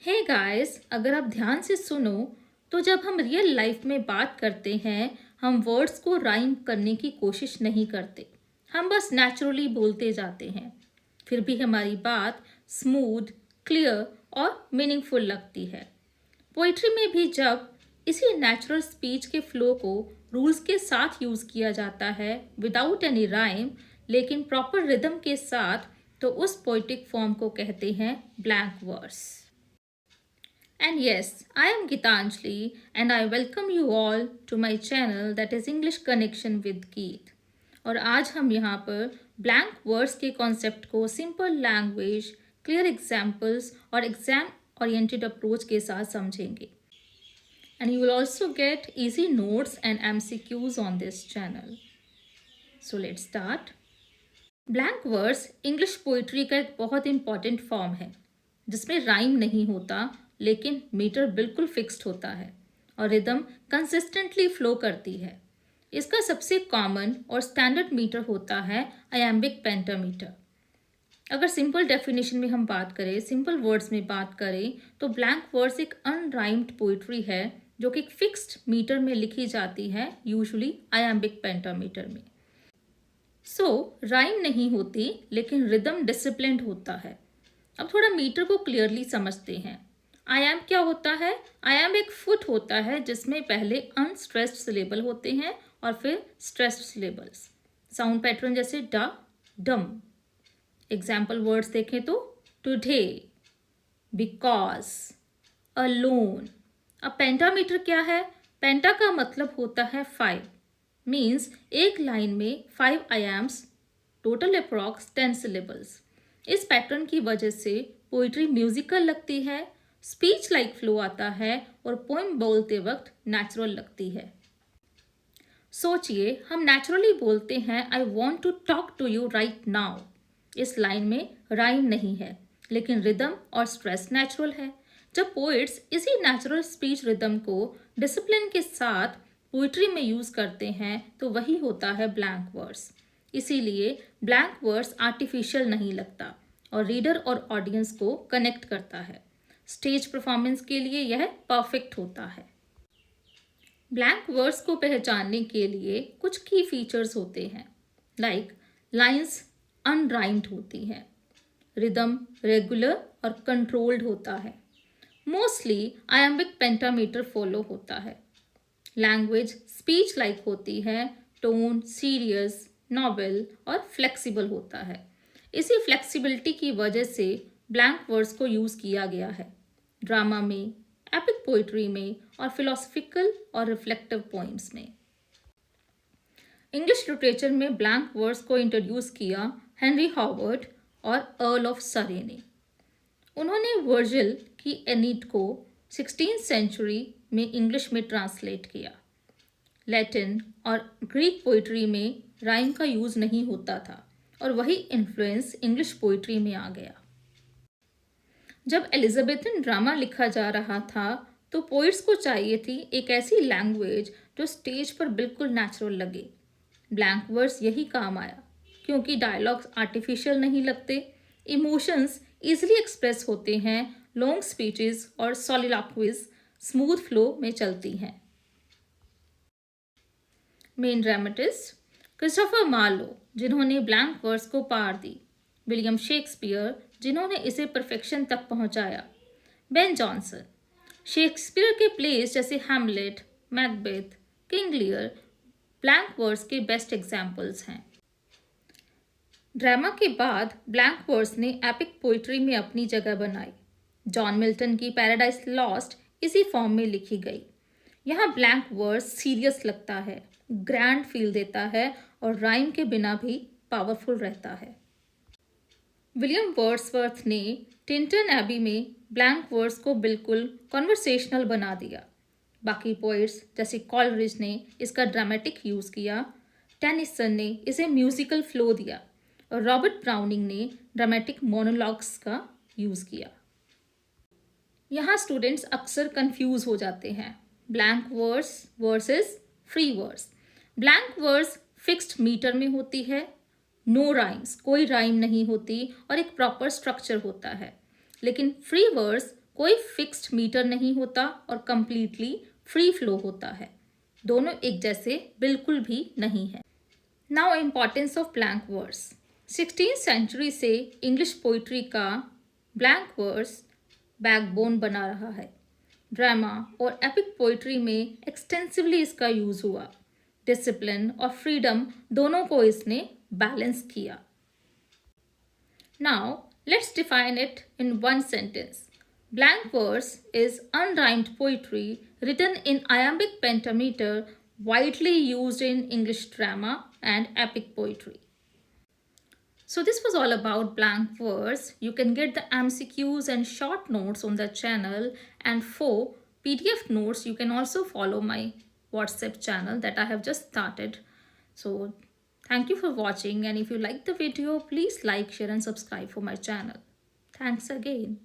Hey guys, अगर आप ध्यान से सुनो तो जब हम रियल लाइफ में बात करते हैं हम वर्ड्स को राइम करने की कोशिश नहीं करते। हम बस नेचुरली बोलते जाते हैं। फिर भी हमारी बात स्मूथ, क्लियर और मीनिंगफुल लगती है। पोइट्री में भी जब इसी नेचुरल स्पीच के फ्लो को रूल्स के साथ यूज़ किया जाता है विदाउट एनी राइम, लेकिन प्रॉपर रिदम के साथ, तो उस पोइटिक फॉर्म को कहते हैं blank verse. And yes, I am Gitanjali and I welcome you all to my channel that is English Connection with Geet. और आज हम यहाँ पर ब्लैंक वर्ड्स के कॉन्सेप्ट को सिंपल लैंग्वेज, क्लियर एग्जाम्पल्स और एग्जाम ओरिएंटेड अप्रोच के साथ समझेंगे। And you will also get easy notes and MCQs on this channel. So let's start. Blank words English poetry का एक बहुत इंपॉर्टेंट फॉर्म है जिसमें राइम नहीं होता, लेकिन मीटर बिल्कुल फिक्स्ड होता है और रिदम कंसिस्टेंटली फ्लो करती है। इसका सबसे कॉमन और स्टैंडर्ड मीटर होता है आयम्बिक पेंटामीटर। अगर सिंपल डेफिनेशन में हम बात करें, सिंपल वर्ड्स में बात करें, तो ब्लैंक वर्ड्स एक अनराइम्ड पोइट्री है जो कि एक फिक्स्ड मीटर में लिखी जाती है, यूजुअली आयम्बिक पेंटामीटर में। राइम नहीं होती, लेकिन रिदम डिसिप्लिन्ड होता है। अब थोड़ा मीटर को क्लियरली समझते हैं। आयाम क्या होता है? आयाम एक फुट होता है जिसमें पहले अनस्ट्रेस्ड सिलेबल होते हैं और फिर स्ट्रेस्ड सिलेबल्स। साउंड पैटर्न जैसे ड, डम। एग्जाम्पल वर्ड्स देखें तो टुडे, बिकॉज, अलोन। अब पेंटामीटर क्या है? पेंटा का मतलब होता है 5, मीन्स एक लाइन में 5 आयाम्स, टोटल अप्रॉक्स 10 सिलेबल्स। इस पैटर्न की वजह से पोइट्री म्यूजिकल लगती है, स्पीच लाइक फ्लो आता है और पोएम बोलते वक्त नेचुरल लगती है। सोचिए, हम नेचुरली बोलते हैं I want to talk to you right now. इस लाइन में राइम नहीं है, लेकिन रिदम और स्ट्रेस नेचुरल है। जब पोइट्स इसी नेचुरल स्पीच रिदम को डिसिप्लिन के साथ पोइट्री में यूज करते हैं तो वही होता है ब्लैंक वर्स। इसीलिए ब्लैंक वर्स आर्टिफिशियल नहीं लगता और रीडर और ऑडियंस को कनेक्ट करता है। स्टेज परफॉर्मेंस के लिए यह परफेक्ट होता है। ब्लैंक वर्ड्स को पहचानने के लिए कुछ की फीचर्स होते हैं, लाइक लाइंस अनराइम्ड होती हैं, रिदम रेगुलर और कंट्रोल्ड होता है, मोस्टली आयम्बिक पेंटामीटर फॉलो होता है, लैंग्वेज स्पीच लाइक होती है, टोन सीरियस, नॉवेल और फ्लेक्सिबल होता है। इसी फ्लेक्सिबिलिटी की वजह से ब्लैंक वर्ड्स को यूज़ किया गया है ड्रामा में, एपिक पोइट्री में और फिलोसफिकल और रिफ्लेक्टिव पोइम्स में। इंग्लिश लिटरेचर में ब्लैंक वर्ड्स को इंट्रोड्यूस किया हेनरी हॉवर्ड और अर्ल ऑफ सरे ने। उन्होंने वर्जिल की एनीड को 16th सेंचुरी में इंग्लिश में ट्रांसलेट किया। लैटिन और ग्रीक पोइट्री में राइम का यूज़ नहीं होता था और वही इन्फ्लुएंस इंग्लिश पोइट्री में आ गया। जब एलिजाबेथन ड्रामा लिखा जा रहा था तो पोइट्स को चाहिए थी एक ऐसी लैंग्वेज जो स्टेज पर बिल्कुल नेचुरल लगे। ब्लैंक वर्ड्स यही काम आया, क्योंकि डायलॉग्स आर्टिफिशियल नहीं लगते, इमोशंस इजीली एक्सप्रेस होते हैं, लॉन्ग स्पीचेस और सॉलिलॉक्विज स्मूथ फ्लो में चलती हैं। मेन ड्रामेटिस्ट क्रिस्टोफर मार्लो, जिन्होंने ब्लैंक वर्ड्स को पार दी, विलियम शेक्सपियर, जिन्होंने इसे परफेक्शन तक पहुंचाया, बेन जॉनसन। शेक्सपियर के प्लेस जैसे Hamlet, Macbeth, King Lear blank words के बेस्ट एग्जाम्पल्स हैं। ड्रामा के बाद ब्लैंक वर्ड्स ने एपिक पोइट्री में अपनी जगह बनाई। जॉन मिल्टन की पैराडाइज लॉस्ट इसी फॉर्म में लिखी गई। यहाँ ब्लैंक वर्ड्स सीरियस लगता है, ग्रैंड फील देता है और राइम के बिना भी पावरफुल रहता है। विलियम वर्ड्सवर्थ ने टिंटन एबी में ब्लैंक वर्ड्स को बिल्कुल कॉन्वर्सेशनल बना दिया। बाकी पोइट्स जैसे कॉलरिज ने इसका ड्रामेटिक यूज़ किया, टेनिसन ने इसे म्यूजिकल फ्लो दिया और रॉबर्ट ब्राउनिंग ने ड्रामेटिक मोनोलॉग्स का यूज़ किया। यहाँ स्टूडेंट्स अक्सर कंफ्यूज हो जाते हैं, blank words versus free words. Blank words fixed metre में होती है, नो राइम्स, कोई राइम नहीं होती और एक प्रॉपर स्ट्रक्चर होता है। लेकिन फ्री वर्ड्स कोई फिक्स्ड मीटर नहीं होता और कंप्लीटली फ्री फ्लो होता है। दोनों एक जैसे बिल्कुल भी नहीं है। Now importance of blank verse. 16th century से इंग्लिश पोइट्री का ब्लैंक वर्स बैकबोन बना रहा है। ड्रामा और एपिक पोइट्री में एक्सटेंसिवली इसका यूज हुआ। डिसिप्लिन और फ्रीडम दोनों को इसने बैलेंस किया। Now, let's define it in one sentence. Blank verse is unrhymed poetry written in iambic pentameter, widely used in English drama and epic poetry. So this was all about blank verse. You can get the MCQs and short notes on the channel, and for PDF notes you can also follow my WhatsApp channel that I have just started. So thank you for watching, and if you like the video, please like, share and subscribe for my channel. Thanks again.